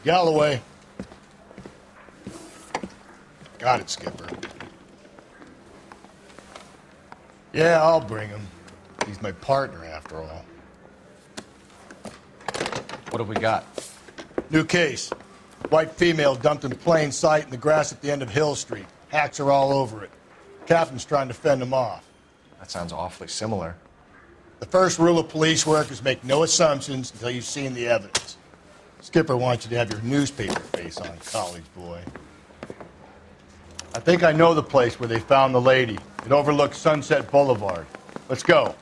Galloway. Got it, Skipper. Yeah, I'll bring him. He's my partner, after all. What have we got? New case. White female dumped in plain sight in the grass at the end of Hill Street. Hacks are all over it. Captain's trying to fend him off. That sounds awfully similar. The first rule of police work is make no assumptions until you've seen the evidence. Skipper wants you to have your newspaper face on, college boy. I think I know the place where they found the lady. It overlooks Sunset Boulevard. Let's go.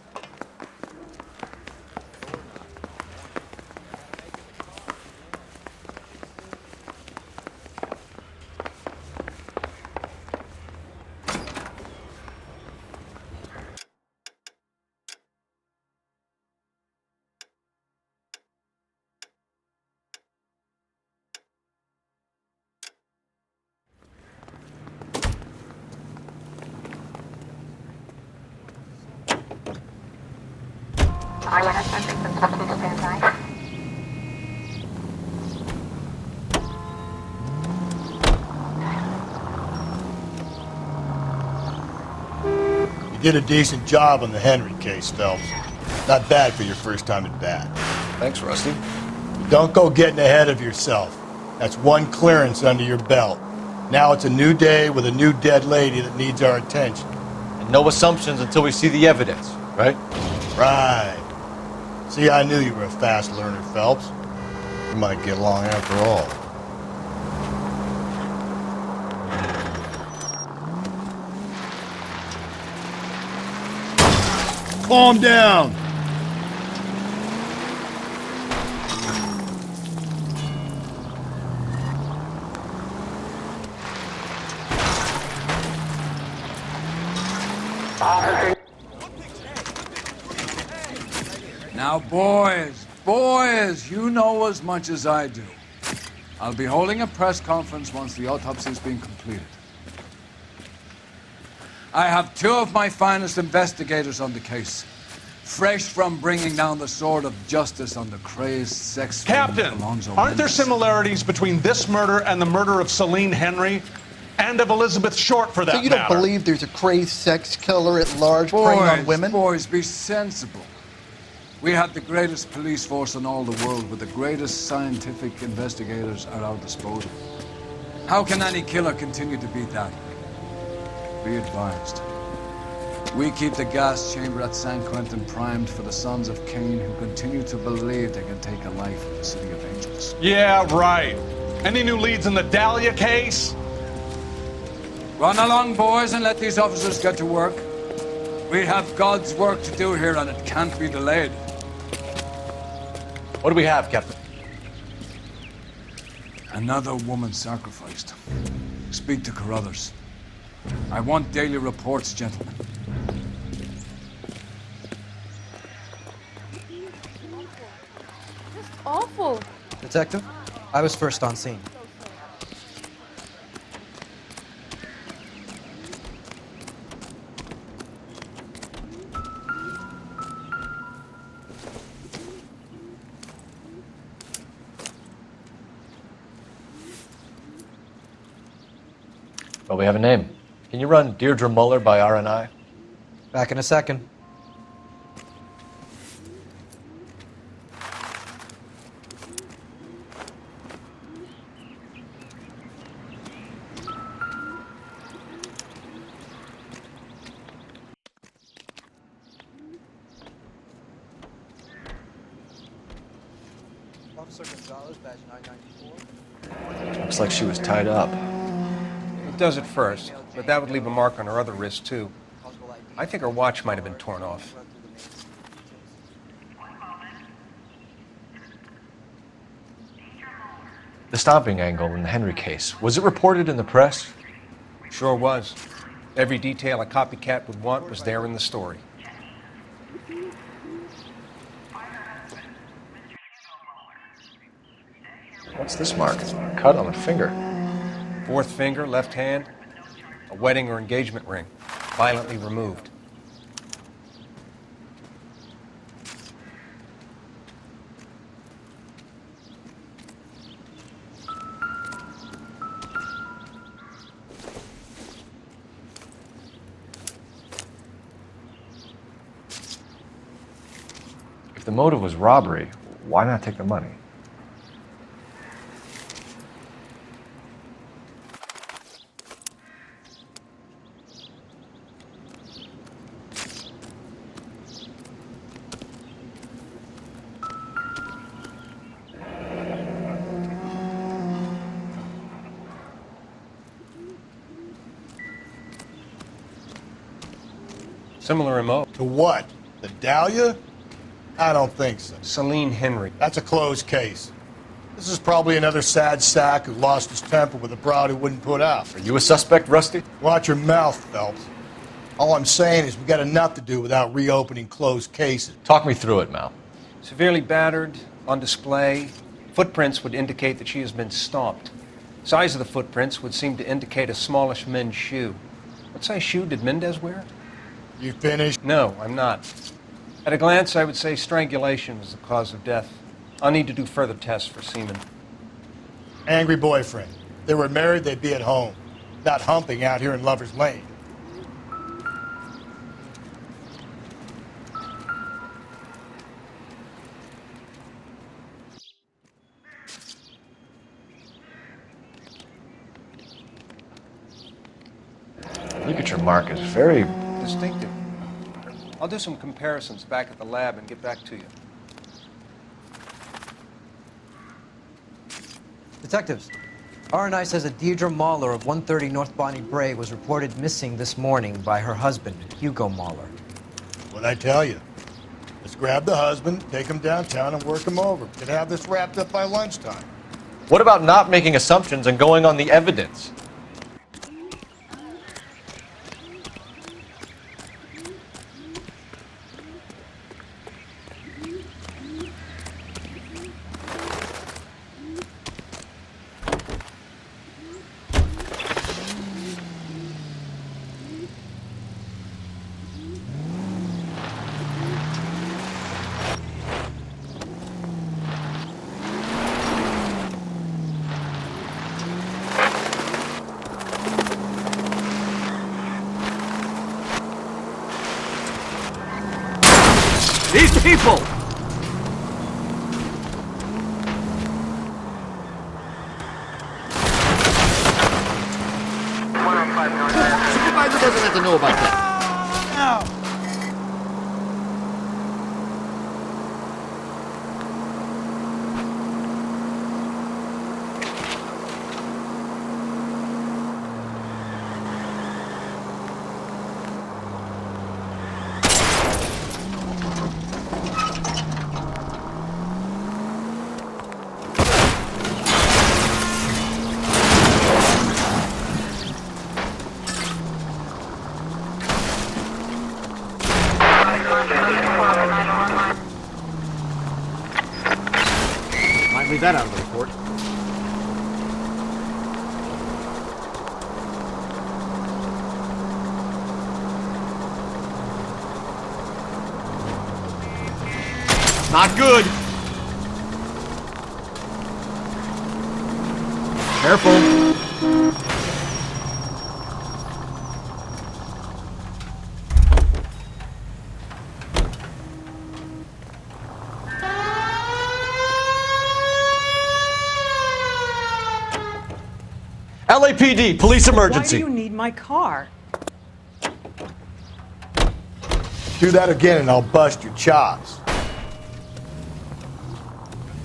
You did a decent job on the Henry case, Phelps. Not bad for your first time at bat. Thanks, Rusty. Don't go getting ahead of yourself. That's one clearance under your belt. Now it's a new day with a new dead lady that needs our attention. And no assumptions until we see the evidence, right? Right. See, I knew you were a fast learner, Phelps. We might get along after all. Calm down. Now, boys, you know as much as I do. I'll be holding a press conference once the autopsy's been completed. I have two of my finest investigators on the case, fresh from bringing down the sword of justice on the crazed sex Captain, aren't there similarities between this murder and the murder of Celine Henry and of Elizabeth Short, for that matter? So you don't believe there's a crazed sex killer at large preying on women? Boys, be sensible. We have the greatest police force in all the world with the greatest scientific investigators at our disposal. How can any killer continue to beat that? Be advised. We keep the gas chamber at San Quentin primed for the sons of Cain who continue to believe they can take a life in the City of Angels. Yeah, right. Any new leads in the Dahlia case? Run along, boys, and let these officers get to work. We have God's work to do here, and it can't be delayed. What do we have, Captain? Another woman sacrificed. Speak to Carruthers. I want daily reports, gentlemen. Just awful. Detective, I was first on scene. Well, we have a name. Can you run Deirdre Muller by RNI? Back in a second. Officer Gonzalez, badge 994. Looks like she was tied up. It does at first, but that would leave a mark on her other wrist, too. I think her watch might have been torn off. The stomping angle in the Henry case, was it reported in the press? Sure was. Every detail a copycat would want was there in the story. What's this mark? Cut on the finger. Fourth finger, left hand, a wedding or engagement ring, violently removed. If the motive was robbery, why not take the money? Similar MO. To what? The Dahlia? I don't think so. Celine Henry. That's a closed case. This is probably another sad sack who lost his temper with a broad who wouldn't put out. Are you a suspect, Rusty? Watch your mouth, Phelps. All I'm saying is we got enough to do without reopening closed cases. Talk me through it, Mal. Severely battered, on display. Footprints would indicate that she has been stomped. Size of the footprints would seem to indicate a smallish men's shoe. What size shoe did Mendez wear? You finished? No, I'm not. At a glance, I would say strangulation was the cause of death. I'll need to do further tests for semen. Angry boyfriend. If they were married, they'd be at home, not humping out here in Lover's Lane. Ligature mark is very... Distinctive. I'll do some comparisons back at the lab and get back to you. Detectives, R&I says a Deirdre Mahler of 130 North Bonnie Bray was reported missing this morning by her husband, Hugo Mahler. What'd I tell you? Let's grab the husband, take him downtown, and work him over. We could have this wrapped up by lunchtime. What about not making assumptions and going on the evidence? These people! Supervisor doesn't have to know about that. Might leave that out of the report. Not good. Careful. LAPD, police emergency. Why do you need my car? Do that again and I'll bust your chops.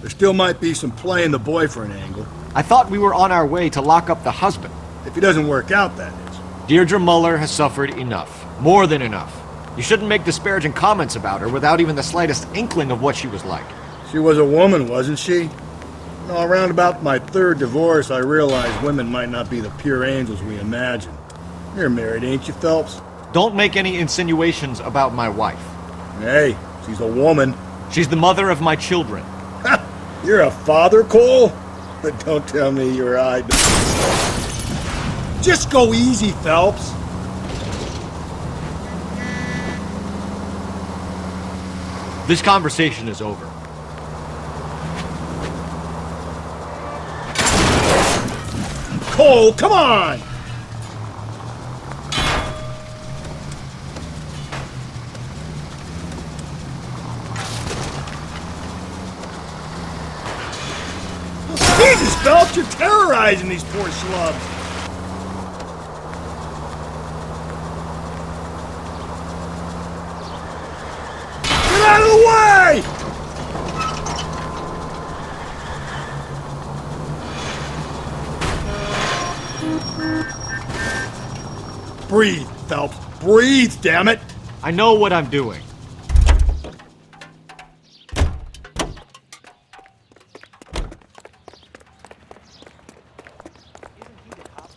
There still might be some play in the boyfriend angle. I thought we were on our way to lock up the husband. If he doesn't work out, that is. Deirdre Muller has suffered enough. More than enough. You shouldn't make disparaging comments about her without even the slightest inkling of what she was like. She was a woman, wasn't she? No, around about my third divorce, I realized women might not be the pure angels we imagine. You're married, ain't you, Phelps? Don't make any insinuations about my wife. Hey, she's a woman. She's the mother of my children. You're a father, Cole? But don't tell me you're Just go easy, Phelps. This conversation is over. Cole, come on! Jesus, Phelps, you're terrorizing these poor schlubs. Get out of the way! Breathe, Phelps. Breathe, damn it! I know what I'm doing.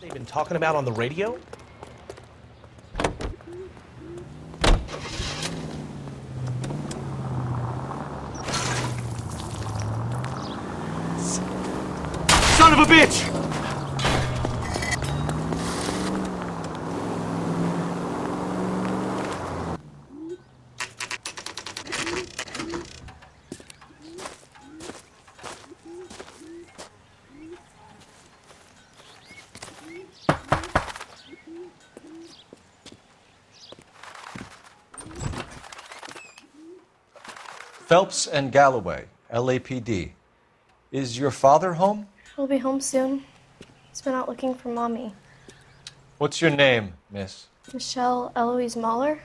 They've been talking about on the radio? Son of a bitch! Phelps and Galloway, LAPD. Is your father home? He'll be home soon. He's been out looking for Mommy. What's your name, miss? Michelle Eloise Mahler?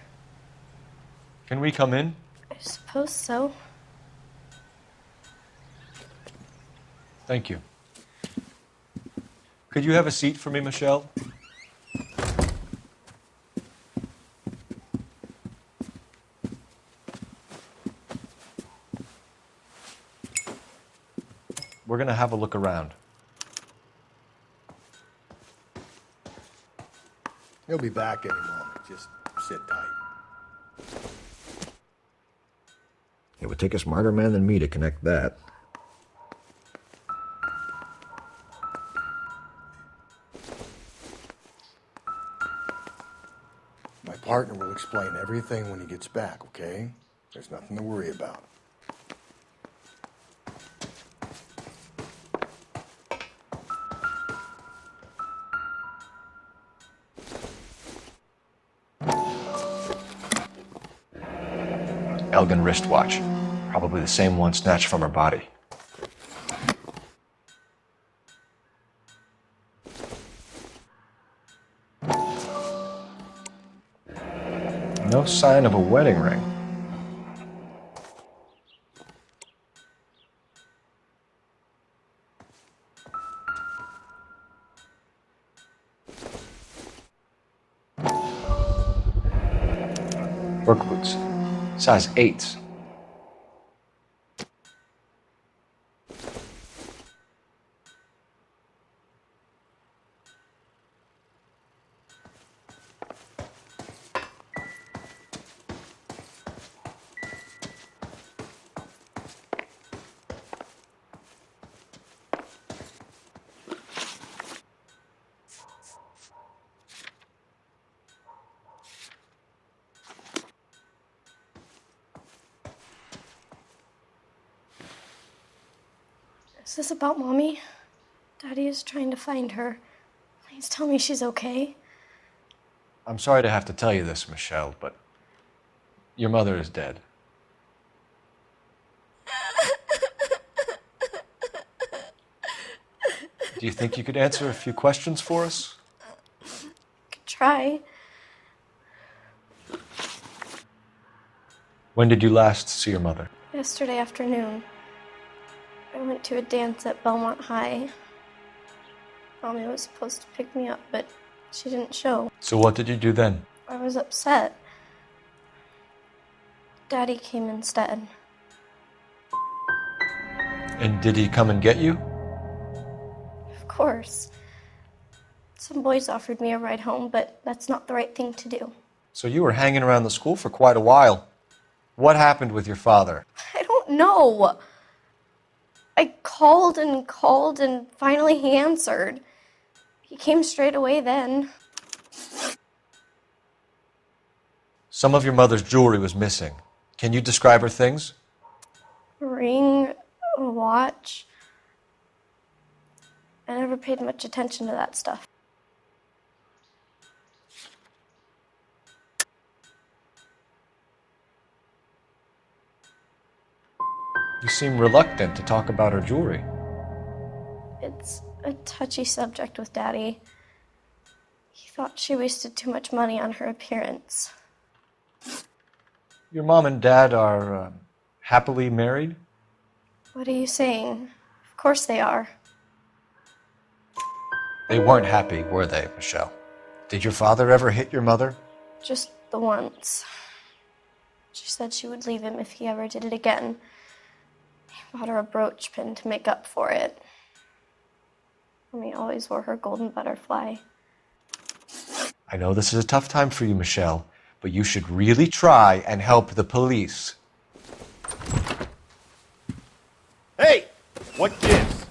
Can we come in? I suppose so. Thank you. Could you have a seat for me, Michelle? We're gonna have a look around. He'll be back any moment. Just sit tight. It would take a smarter man than me to connect that. My partner will explain everything when he gets back, okay? There's nothing to worry about. Elgin wristwatch. Probably the same one snatched from her body. No sign of a wedding ring. Work boots. Size 8s. Is this about Mommy? Daddy is trying to find her. Please tell me she's okay. I'm sorry to have to tell you this, Michelle, but your mother is dead. Do you think you could answer a few questions for us? Could try. When did you last see your mother? Yesterday afternoon. I went to a dance at Belmont High. Mommy was supposed to pick me up, but she didn't show. So what did you do then? I was upset. Daddy came instead. And did he come and get you? course. Some boys offered me a ride home, but that's not the right thing to do. So you were hanging around the school for quite a while. What happened with your father? I don't know. I called and finally he answered. He came straight away then. Some of your mother's jewelry was missing. Can you describe her things? A ring, a watch. I never paid much attention to that stuff. You seem reluctant to talk about her jewelry. It's a touchy subject with Daddy. He thought she wasted too much money on her appearance. Your mom and dad are happily married? What are you saying? Of course they are. They weren't happy, were they, Michelle? Did your father ever hit your mother? Just the once. She said she would leave him if he ever did it again. He bought her a brooch pin to make up for it. Mommy always wore her golden butterfly. I know this is a tough time for you, Michelle, but you should really try and help the police. Hey! What gives?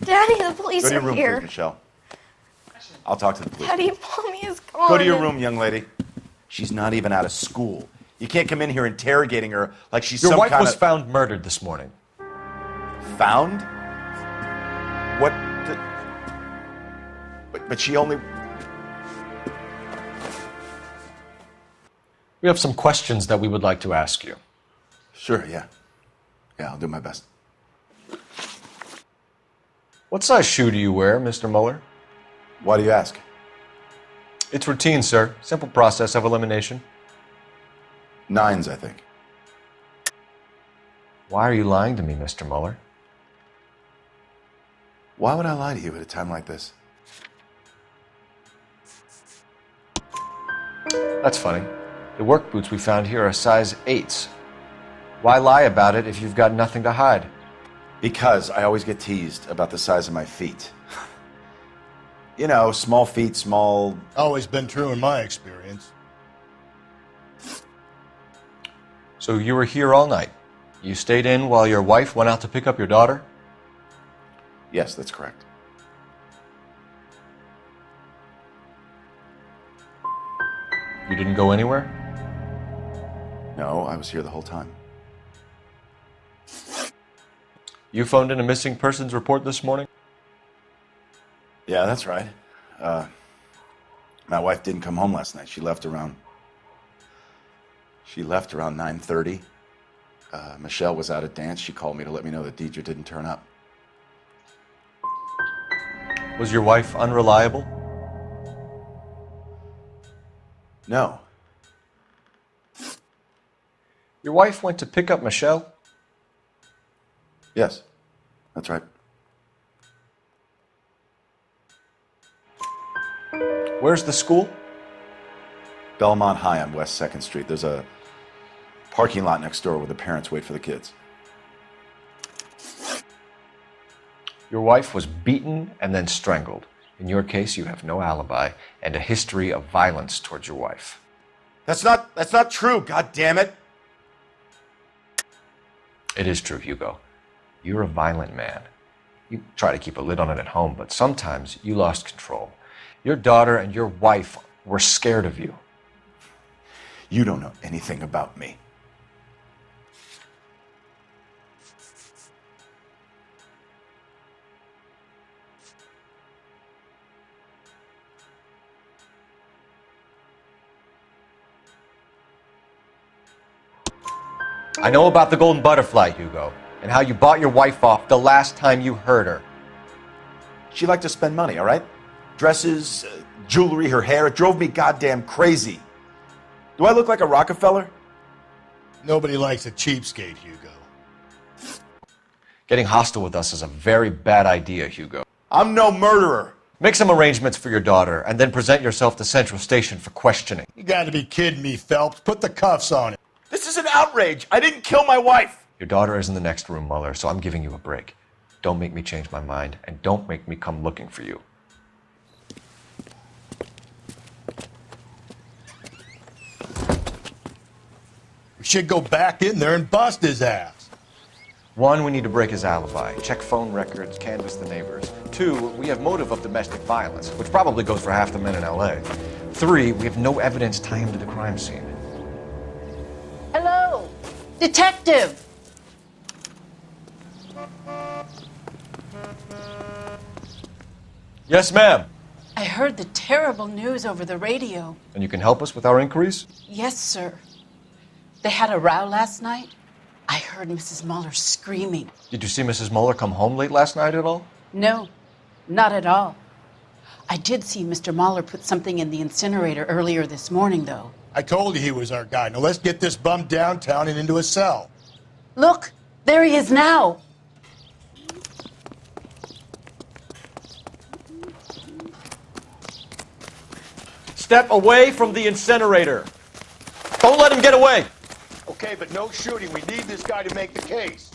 Daddy, the police Go to your are room, here. please, Michelle. I'll talk to the police. Daddy, Mommy is gone. Go to your room, young lady. She's not even out of school. You can't come in here interrogating her like she's Your some wife kind was of... found murdered this morning. Found? What the... But she only... We have some questions that we would like to ask you. Sure, yeah. Yeah, I'll do my best. What size shoe do you wear, Mr. Mueller? Why do you ask? It's routine, sir. Simple process of elimination. 9s, I think. Why are you lying to me, Mr. Mueller? Why would I lie to you at a time like this? That's funny. The work boots we found here are size 8s. Why lie about it if you've got nothing to hide? Because I always get teased about the size of my feet. You know, small feet, small... Always been true in my experience. So you were here all night. You stayed in while your wife went out to pick up your daughter? Yes, that's correct. You didn't go anywhere? No, I was here the whole time. You phoned in a missing persons report this morning? Yeah, that's right. My wife didn't come home last night. She left around 9:30. Michelle was out at dance. She called me to let me know that Drdra didn't turn up. Was your wife unreliable? No. Your wife went to pick up Michelle? Yes, that's right. Where's the school? Belmont High on West 2nd Street. There's a parking lot next door where the parents wait for the kids. Your wife was beaten and then strangled. In your case, you have no alibi and a history of violence towards your wife. That's not true, God damn it. It is true, Hugo. You're a violent man. You try to keep a lid on it at home, but sometimes you lost control. Your daughter and your wife were scared of you. You don't know anything about me. I know about the golden butterfly, Hugo, and how you bought your wife off the last time you heard her. She liked to spend money, all right? Dresses, jewelry, her hair. It drove me goddamn crazy. Do I look like a Rockefeller? Nobody likes a cheapskate, Hugo. Getting hostile with us is a very bad idea, Hugo. I'm no murderer. Make some arrangements for your daughter, and then present yourself to Central Station for questioning. You gotta be kidding me, Phelps. Put the cuffs on it. This is an outrage. I didn't kill my wife. Your daughter is in the next room, Mueller, so I'm giving you a break. Don't make me change my mind, and don't make me come looking for you. We should go back in there and bust his ass. 1, we need to break his alibi, check phone records, canvass the neighbors. 2, we have motive of domestic violence, which probably goes for half the men in LA. 3, we have no evidence tying him to the crime scene. Hello, detective. Yes, ma'am. I heard the terrible news over the radio. And you can help us with our inquiries? Yes, sir. They had a row last night. I heard Mrs. Muller screaming. Did you see Mrs. Muller come home late last night at all? No, not at all. I did see Mr. Muller put something in the incinerator earlier this morning, though. I told you he was our guy. Now let's get this bum downtown and into a cell. Look, there he is now. Step away from the incinerator. Don't let him get away. Okay, but no shooting. We need this guy to make the case.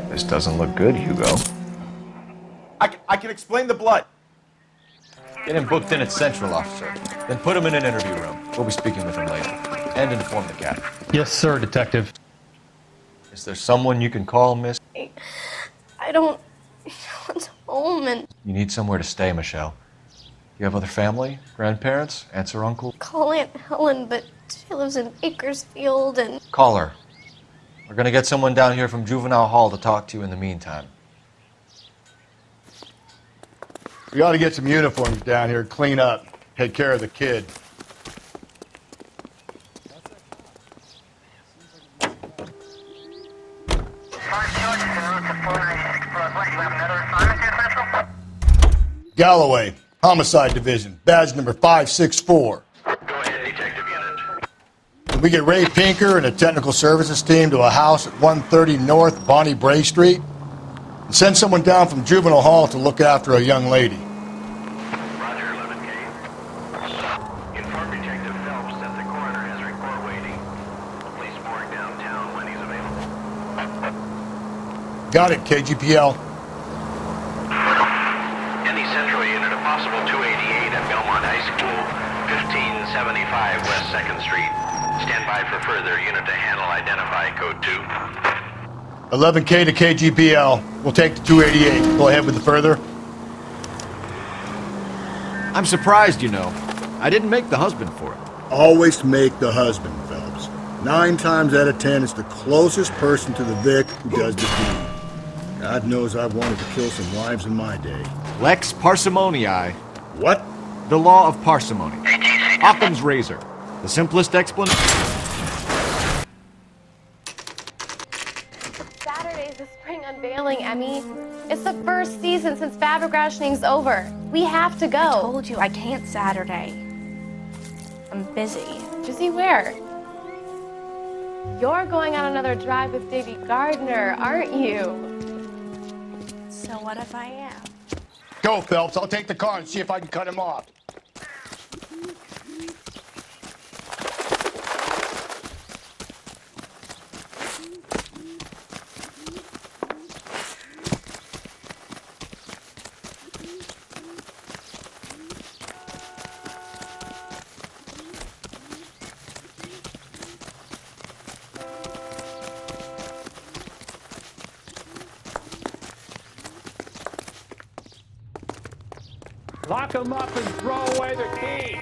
This doesn't look good, Hugo. I can explain the blood. Get him booked in at Central, officer. Then put him in an interview room. We'll be speaking with him later. And inform the captain. Yes, sir, detective. Is there someone you can call, miss? I don't want home and You need somewhere to stay, Michelle. You have other family? Grandparents? Aunts or uncle? call Aunt Helen, but she lives in Bakersfield and Call her. We're gonna get someone down here from Juvenile Hall to talk to you in the meantime. We ought to get some uniforms down here, clean up, take care of the kid. Galloway, Homicide Division, badge number 564. Go ahead, detective unit. Can we get Ray Pinker and a technical services team to a house at 130 North Bonnie Bray Street? And send someone down from Juvenile Hall to look after a young lady. Roger, 11K. Inform Detective Phelps that the coroner has report waiting. Police morgue downtown when he's available. Got it, KGPL. Any Central unit, a possible 288 at Belmont High School, 1575 West 2nd Street. Stand by for further unit to handle. Identify code 2. 11K to KGPL. We'll take the 288. Go ahead with the further. I'm surprised, you know. I didn't make the husband for it. Always make the husband, Phelps. 9 times out of 10, it's the closest person to the Vic who does the deed. God knows I've wanted to kill some wives in my day. Lex parsimoniae. What? The law of parsimony. Occam's razor. The simplest explanation. Saturday's the spring unveiling, Emmy. It's the first season since fabric rationing's over. We have to go. I told you I can't Saturday. I'm busy. Busy where? You're going on another drive with Davy Gardner, aren't you? So what if I am? Go, Phelps. I'll take the car and see if I can cut him off. Lock them up and throw away the key.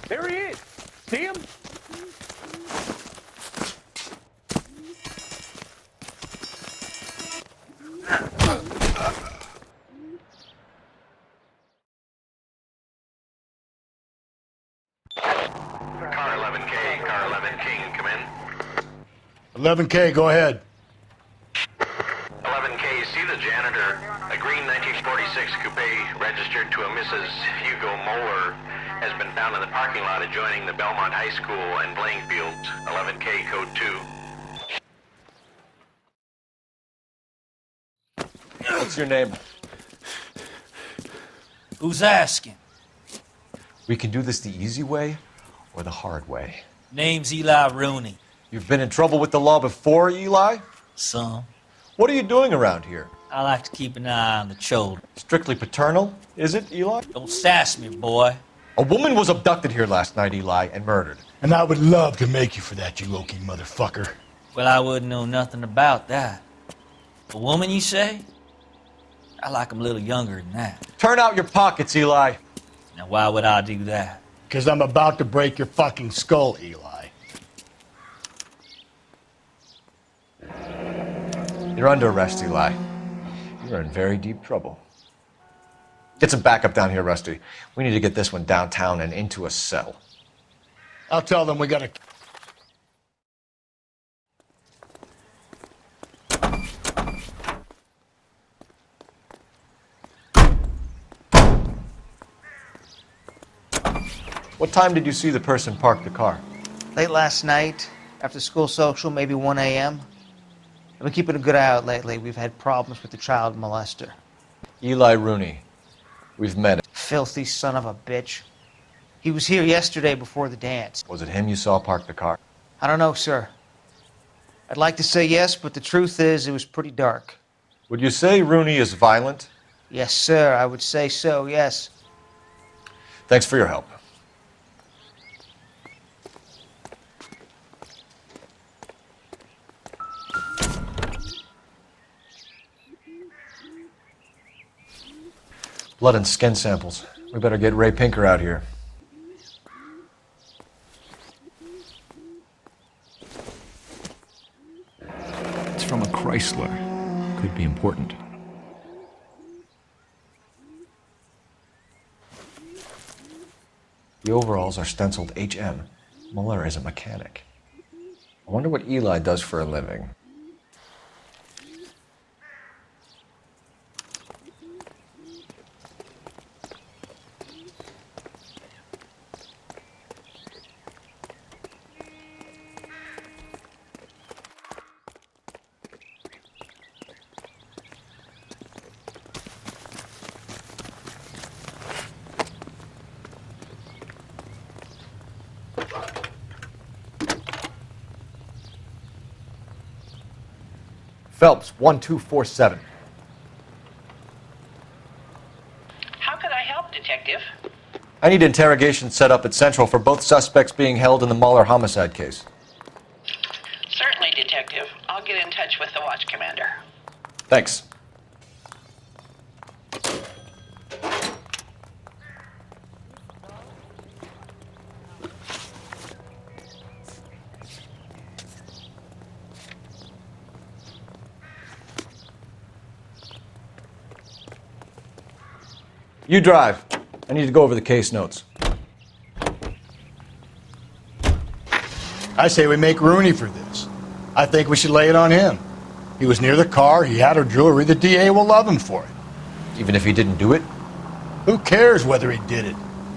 There he is. See him? 11K, go ahead. 11K, see the janitor. A green 1946 coupe registered to a Mrs. Hugo Moeller has been found in the parking lot adjoining the Belmont High School and playing fields. 11K, code 2. What's your name? Who's asking? We can do this the easy way or the hard way. Name's Eli Rooney. You've been in trouble with the law before, Eli? Some. What are you doing around here? I like to keep an eye on the children. Strictly paternal, is it, Eli? Don't sass me, boy. A woman was abducted here last night, Eli, and murdered. And I would love to make you for that, you Okie motherfucker. Well, I wouldn't know nothing about that. A woman, you say? I like 'em a little younger than that. Turn out your pockets, Eli. Now, why would I do that? Because I'm about to break your fucking skull, Eli. You're under arrest, Eli. You're in very deep trouble. Get some backup down here, Rusty. We need to get this one downtown and into a cell. I'll tell them we gotta... What time did you see the person park the car? Late last night, after school social, maybe 1 a.m. I've been keeping a good eye out lately. We've had problems with the child molester. Eli Rooney. We've met him. Filthy son of a bitch. He was here yesterday before the dance. Was it him you saw park the car? I don't know, sir. I'd like to say yes, but the truth is it was pretty dark. Would you say Rooney is violent? Yes, sir. I would say so, yes. Thanks for your help. Blood and skin samples. We better get Ray Pinker out here. It's from a Chrysler. Could be important. The overalls are stenciled HM. Mueller is a mechanic. I wonder what Eli does for a living. Phelps, 1247. How can I help, Detective? I need interrogation set up at Central for both suspects being held in the Mueller homicide case. Certainly, Detective. I'll get in touch with the watch commander. Thanks. You drive. I need to go over the case notes. I say we make Rooney for this. I think we should lay it on him. He was near the car, he had her jewelry, the DA will love him for it. Even if he didn't do it? Who cares whether he did it?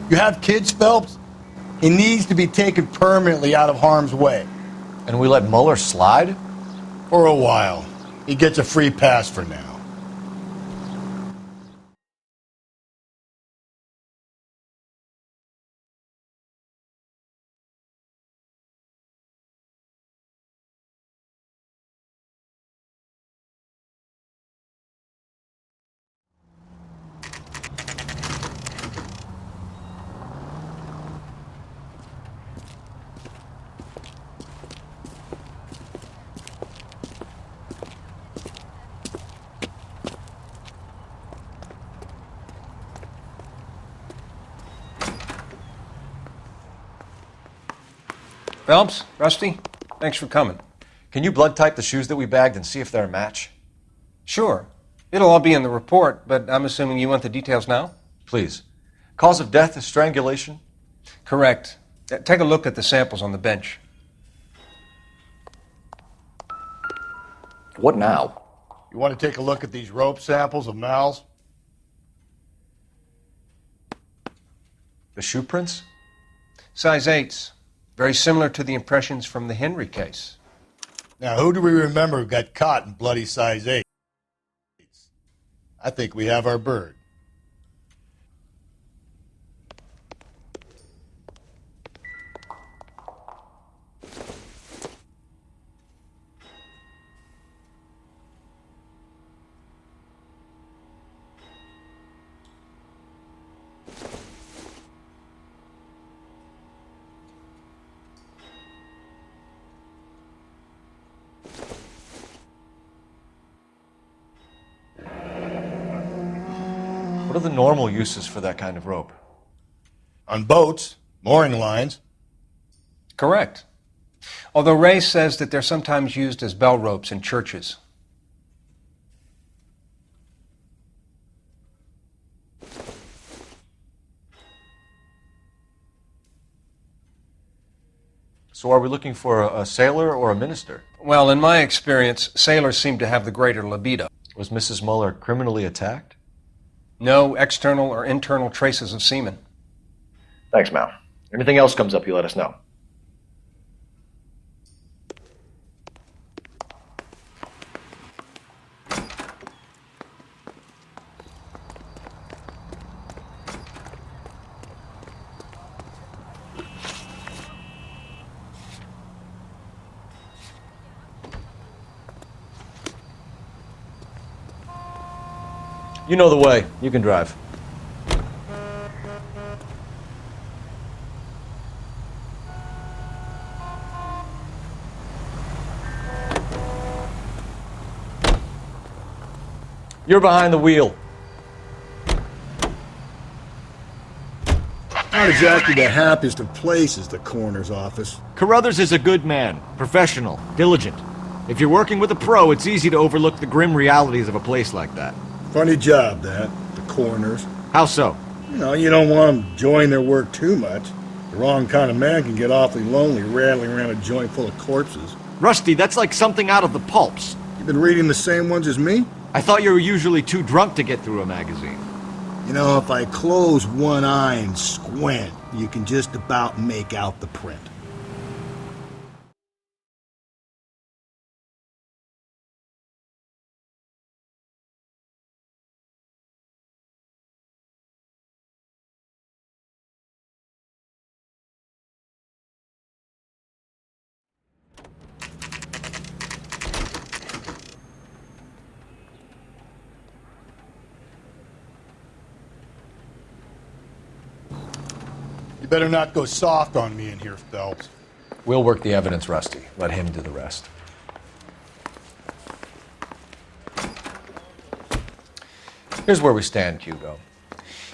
You have kids, Phelps? He needs to be taken permanently out of harm's way. And we let Mueller slide? For a while. He gets a free pass for now. Phelps, Rusty, thanks for coming. Can you blood type the shoes that we bagged and see if they're a match? Sure. It'll all be in the report, but I'm assuming you want the details now? Please. Cause of death is strangulation? Correct. Take a look at the samples on the bench. What now? You want to take a look at these rope samples of Mal's? The shoe prints? Size 8s. Very similar to the impressions from the Henry case. Now, who do we remember got caught in bloody size 8? I think we have our bird. What are the normal uses for that kind of rope? On boats, mooring lines. Correct. Although Ray says that they're sometimes used as bell ropes in churches. So are we looking for a sailor or a minister? Well, in my experience, sailors seem to have the greater libido. Was Mrs. Muller criminally attacked? No external or internal traces of semen. Thanks, Mal. Anything else comes up, you let us know. You know the way. You can drive. You're behind the wheel. Not exactly the happiest of places, the coroner's office. Carruthers is a good man, professional, diligent. If you're working with a pro, it's easy to overlook the grim realities of a place like that. Funny job, that, the coroner's. How so? You don't want them enjoying their work too much. The wrong kind of man can get awfully lonely rattling around a joint full of corpses. Rusty, that's like something out of the pulps. You been reading the same ones as me? I thought you were usually too drunk to get through a magazine. If I close one eye and squint, you can just about make out the print. You better not go soft on me in here, Phelps. We'll work the evidence, Rusty. Let him do the rest. Here's where we stand, Hugo.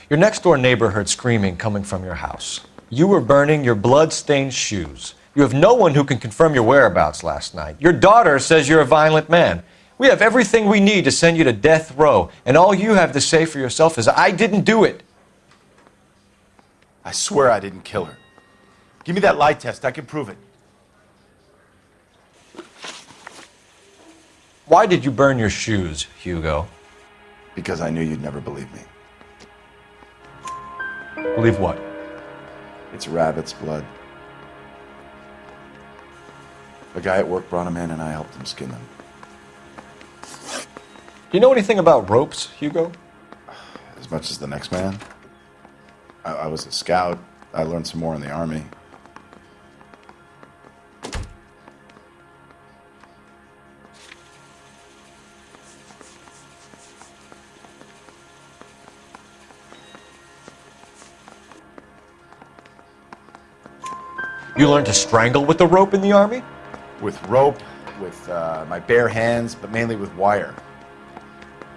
Your next-door neighbor heard screaming coming from your house. You were burning your blood-stained shoes. You have no one who can confirm your whereabouts last night. Your daughter says you're a violent man. We have everything we need to send you to death row, and all you have to say for yourself is, I didn't do it. I swear I didn't kill her. Give me that lie test. I can prove it. Why did you burn your shoes, Hugo? Because I knew you'd never believe me. Believe what? It's rabbit's blood. A guy at work brought him in and I helped him skin them. Do you know anything about ropes, Hugo? As much as the next man. I was a scout. I learned some more in the Army. You learned to strangle with the rope in the Army? With rope, with my bare hands, but mainly with wire.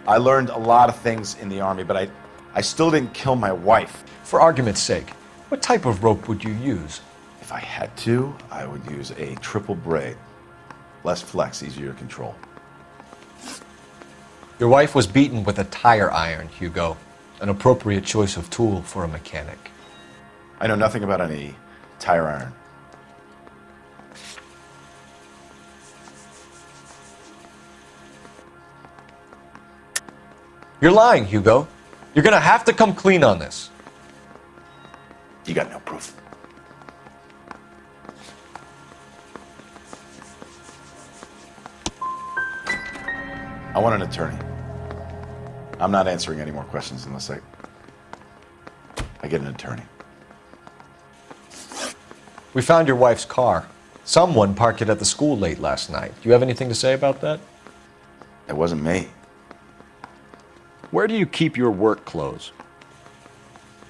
I learned a lot of things in the Army, but I still didn't kill my wife. For argument's sake, what type of rope would you use? If I had to, I would use a triple braid. Less flex, easier to control. Your wife was beaten with a tire iron, Hugo. An appropriate choice of tool for a mechanic. I know nothing about any tire iron. You're lying, Hugo. You're gonna have to come clean on this. You got no proof. I want an attorney. I'm not answering any more questions unless I get an attorney. We found your wife's car. Someone parked it at the school late last night. Do you have anything to say about that? It wasn't me. Where do you keep your work clothes?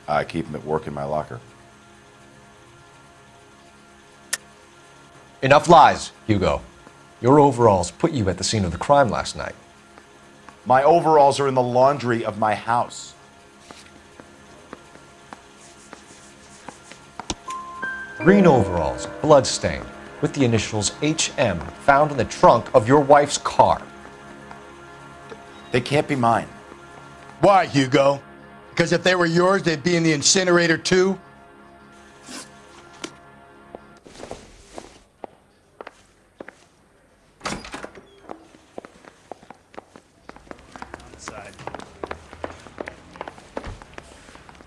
I keep them at work in my locker. Enough lies, Hugo. Your overalls put you at the scene of the crime last night. My overalls are in the laundry of my house. Green overalls, blood-stained, with the initials HM found in the trunk of your wife's car. They can't be mine. Why, Hugo? Because if they were yours, they'd be in the incinerator too?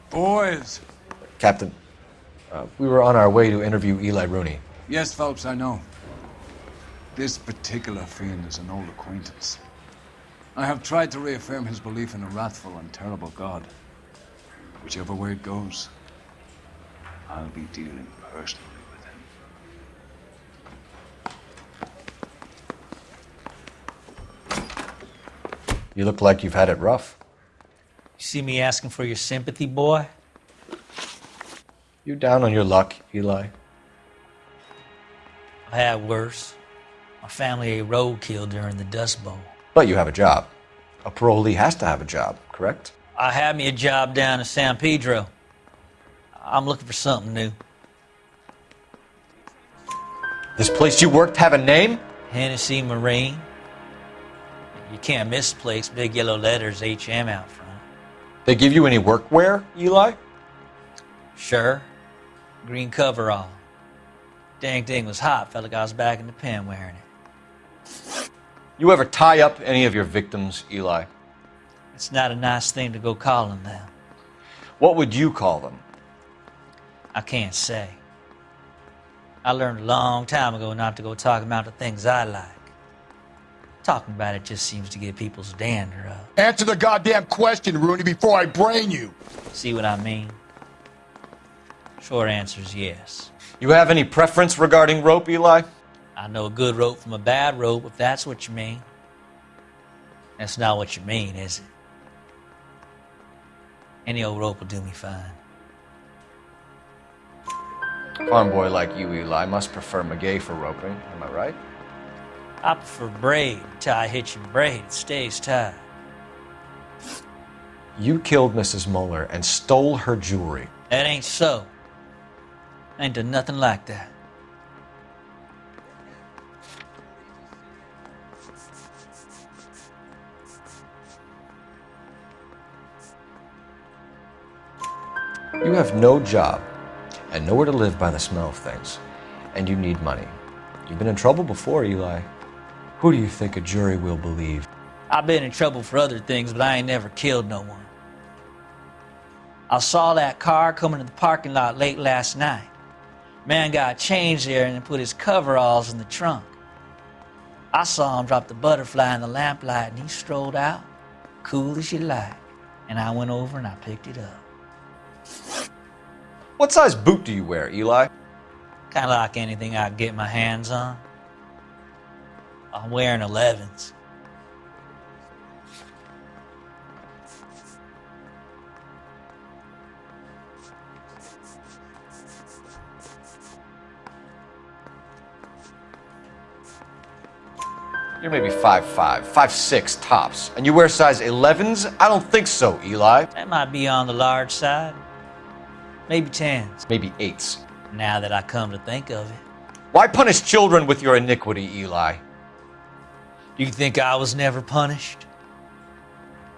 Boys. Captain, we were on our way to interview Eli Rooney. Yes, Phelps, I know. This particular fiend is an old acquaintance. I have tried to reaffirm his belief in a wrathful and terrible God. Whichever way it goes, I'll be dealing personally with him. You look like you've had it rough. You see me asking for your sympathy, boy? You down on your luck, Eli? I had worse. My family ate roadkill during the Dust Bowl. But you have a job. A parolee has to have a job, correct? I had me a job down in San Pedro. I'm looking for something new. This place you worked have a name? Hennessy Marine. You can't misplace big yellow letters HM out front. They give you any workwear, Eli? Sure. Green coverall. Dang thing was hot. Felt like I was back in the pen wearing it. You ever tie up any of your victims, Eli? It's not a nice thing to go calling them. What would you call them? I can't say. I learned a long time ago not to go talking about the things I like. Talking about it just seems to get people's dander up. Answer the goddamn question, Rooney, before I brain you. See what I mean? Short answer is yes. You have any preference regarding rope, Eli? I know a good rope from a bad rope, if that's what you mean. That's not what you mean, is it? Any old rope will do me fine. A farm boy like you, Eli, must prefer Magay for roping. Am I right? I prefer braid. Until I hit your braid, it stays tied. You killed Mrs. Muller and stole her jewelry. That ain't so. I ain't done nothing like that. You have no job and nowhere to live by the smell of things, and you need money. You've been in trouble before, Eli. Who do you think a jury will believe? I've been in trouble for other things, but I ain't never killed no one. I saw that car coming to the parking lot late last night. Man got changed there and put his coveralls in the trunk. I saw him drop the butterfly in the lamplight and he strolled out, cool as you like. And I went over and I picked it up. What size boot do you wear, Eli? Kind of like anything I can get my hands on. I'm wearing 11s. You're maybe 5'5", 5'6" tops, and you wear size 11s? I don't think so, Eli. That might be on the large side. Maybe 10s. Maybe 8s. Now that I come to think of it. Why punish children with your iniquity, Eli? Do you think I was never punished?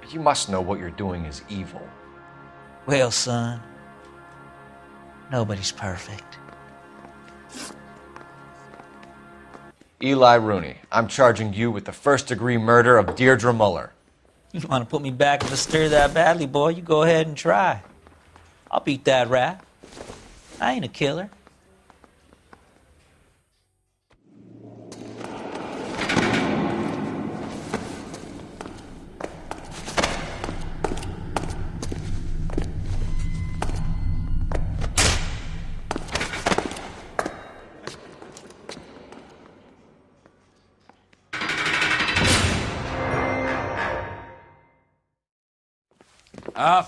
You must know what you're doing is evil. Well, son, nobody's perfect. Eli Rooney, I'm charging you with the first-degree murder of Deirdre Muller. You want to put me back in the stir that badly, boy, you go ahead and try. I'll beat that rap. I ain't a killer.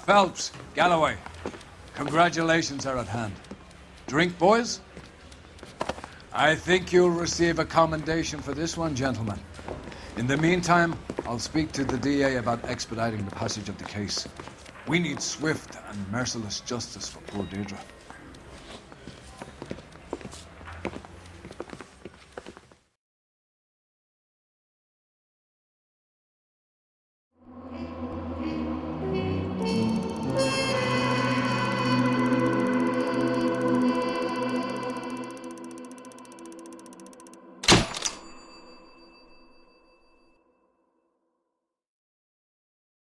Phelps, Galloway, congratulations are at hand. Drink, boys? I think you'll receive a commendation for this one, gentlemen. In the meantime, I'll speak to the DA about expediting the passage of the case. We need swift and merciless justice for poor Deirdre.